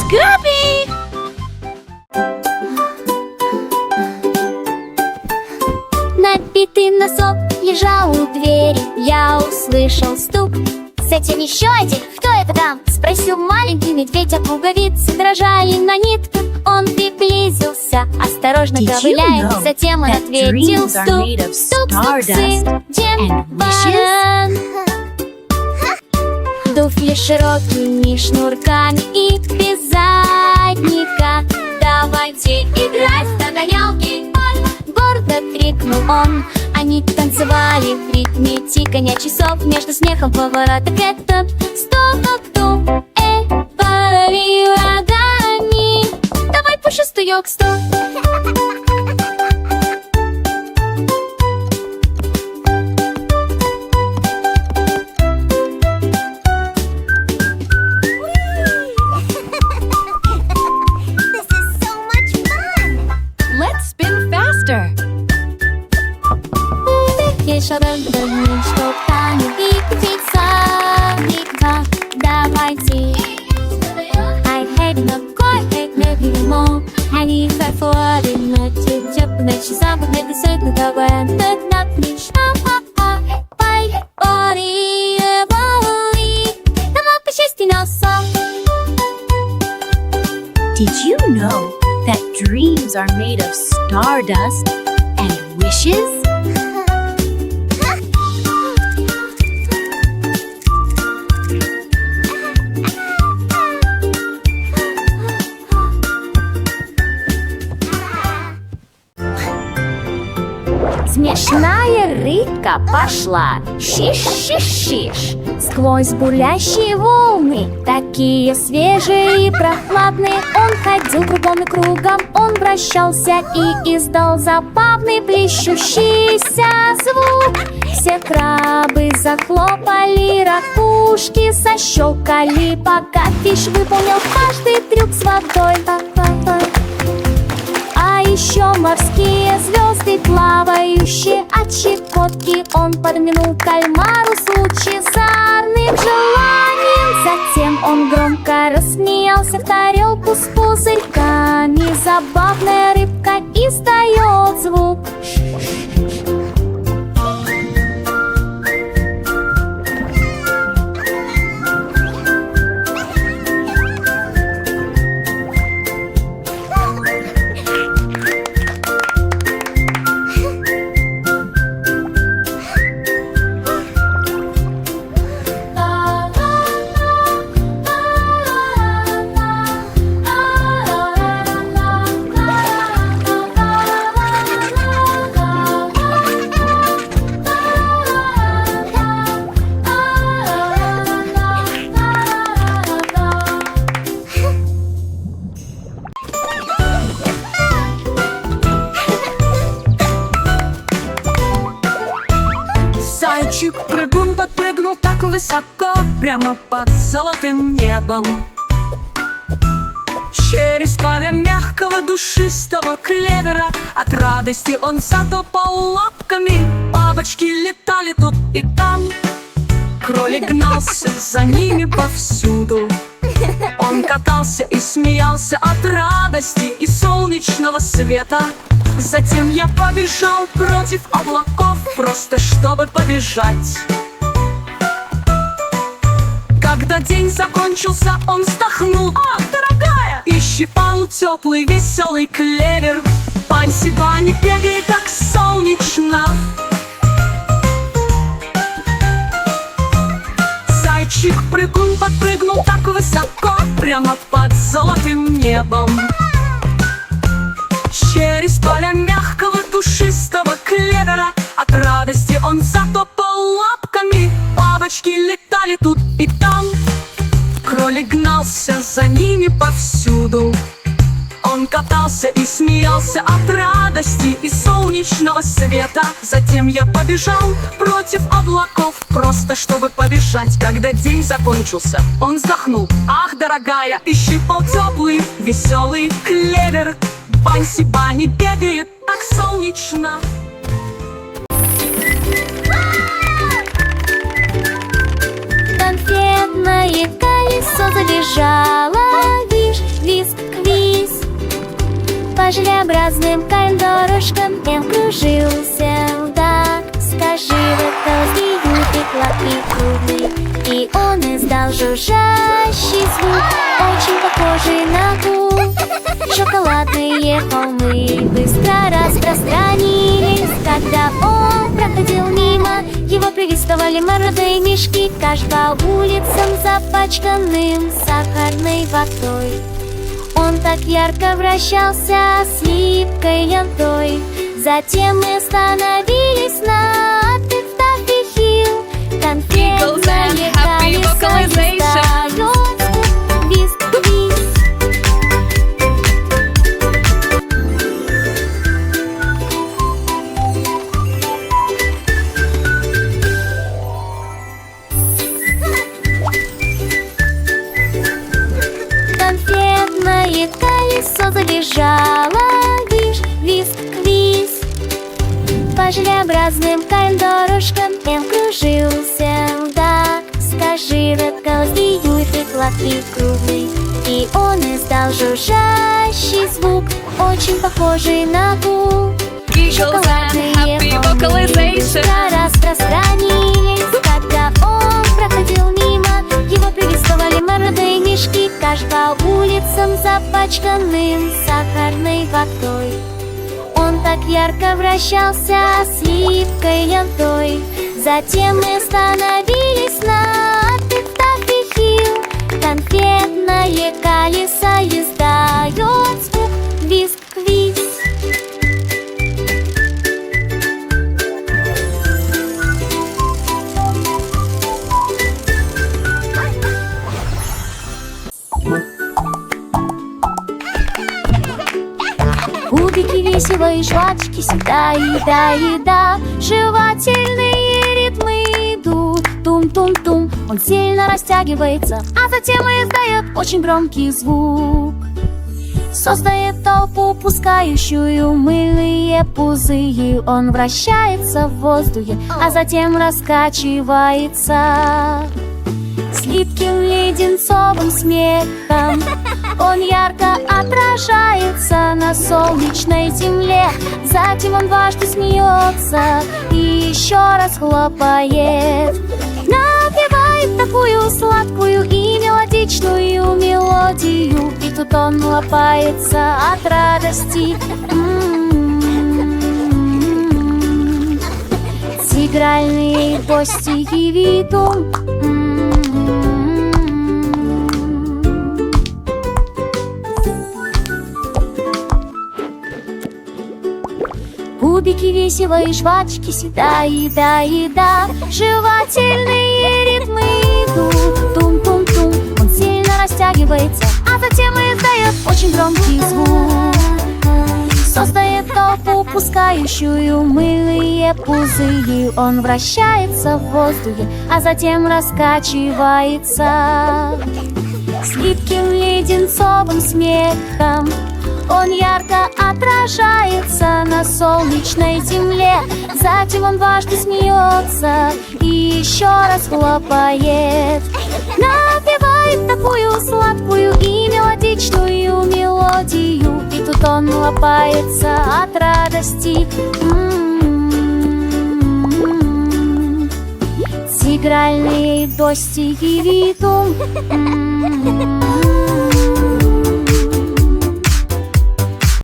Scooby! Набитый носок лежал у двери. Я услышал стук. С этим еще один? Кто это там? Спросил маленький медведь, а пуговицы дрожали на нитках. Он приблизился, осторожно ковыляя. Затем он ответил: стук, стук, стук, сын, баран. Туфли широкими шнурками и без задника. Давайте играть в догонялки, гордо крикнул он. Они танцевали в ритме тиканья часов. Между смехом повороток этот стоп-туп, пари рогами. Давай пушистую к стол. Let's spin faster. Давайте. I hate no koi, hate no more. Они фарфоры на теплых часах, не десятку давай, так напишем. Пай, ори, боли, давай по счастью носом. Did you know that dreams are made of stardust and wishes? Смешная рыбка пошла, шиш-шиш-шиш, сквозь бурлящие волны, такие свежие и прохладные. Он ходил кругом и кругом, он вращался и издал забавный плещущийся звук. Все крабы захлопали, ракушки защелкали, пока фиш выполнил каждый трюк с водой. А еще морские звезды, плавающие от щекотки. Он подмигнул кальмару с лучезарным желанием. Затем он громко рассмеялся в тарелку с пузырьками. Забавная рыбка издает звук. Зайчик-прыгун подпрыгнул так высоко, прямо под золотым небом. Через поля мягкого душистого клевера от радости он затопал лапками. Бабочки летали тут и там, кролик гнался за ними повсюду. Он катался и смеялся от радости и солнечного света. Затем я побежал против облаков, просто чтобы побежать. Когда день закончился, он вздохнул: ах, дорогая! И щипал теплый веселый клевер. Пань-си-бань бегает так солнечно. Зайчик-прыгун подпрыгнул так высоко, прямо под золотым небом. Через поля мягкого душистого клевера от радости он затопал лапками. Бабочки летали тут и там, кролик гнался за ними повсюду. Он катался и смеялся от радости и солнечного света. Затем я побежал против облаков, просто чтобы побежать. Когда день закончился, он вздохнул: ах, дорогая! И щипал теплый веселый клевер. Пань-си-бань бегает так солнечно. Конфетное колесо забежало, виш, виск, квиз. По желеобразным дорожкам кружился. Так, скажи, в это змею пекла и круглый. И он издал жужжащий звук, очень похожий на гул. Шоколадные холмы быстро распространились. Когда он проходил мимо, его приветствовали мордой мишки. Каш по улицам, запачканным сахарной водой. Он так ярко вращался с липкой янтой. Затем мы остановились на Отдых-Таффи Хилл. Конфетное колесо издает виск, виск. Конфетное колесо забежало. Виш, виск, квиз. По желеобразным дорожкам кружился. Так, скажи, редкал змею гладкий, круглый. И он издал жужжащий звук, очень похожий на гул. Шоколадные волны быстро распространились. Когда он проходил мимо, его приветствовали мордой мишки. Каш по улицам, запачканным сахарной водой. Он так ярко вращался с липкой янтой. Затем мы остановились на Отдых-Таффи Хилл. Конфетное колесо издает звук, виск, квиз. Кубики веселые, жвачки, еда, еда, еда. Жевательные ритмы идут, тум-тум-тум. Он сильно растягивается, а затем издает очень громкий звук. Создает толпу, пускающую мыльные пузыри. Он вращается в воздухе, а затем раскачивается с липким леденцовым смехом. Он ярко отражается на солнечной земле. Затем он дважды смеется и еще раз хлопает. Напевает такую сладкую и мелодичную мелодию. И тут он лопается от радости. Тигральные гости и виду. Кубики веселые, жвачки, еда, еда, еда. Жевательные ритмы идут, тум-тум-тум. Он сильно растягивается, а затем издает очень громкий звук. Создает толпу, пускающую мыльные пузыри. Он вращается в воздухе, а затем раскачивается с липким леденцовым смехом. Он ярко отражается на солнечной земле. Затем он дважды смеется и еще раз хлопает. Напевает такую сладкую и мелодичную мелодию. И тут он лопается от радости. Тигральные гости и виду.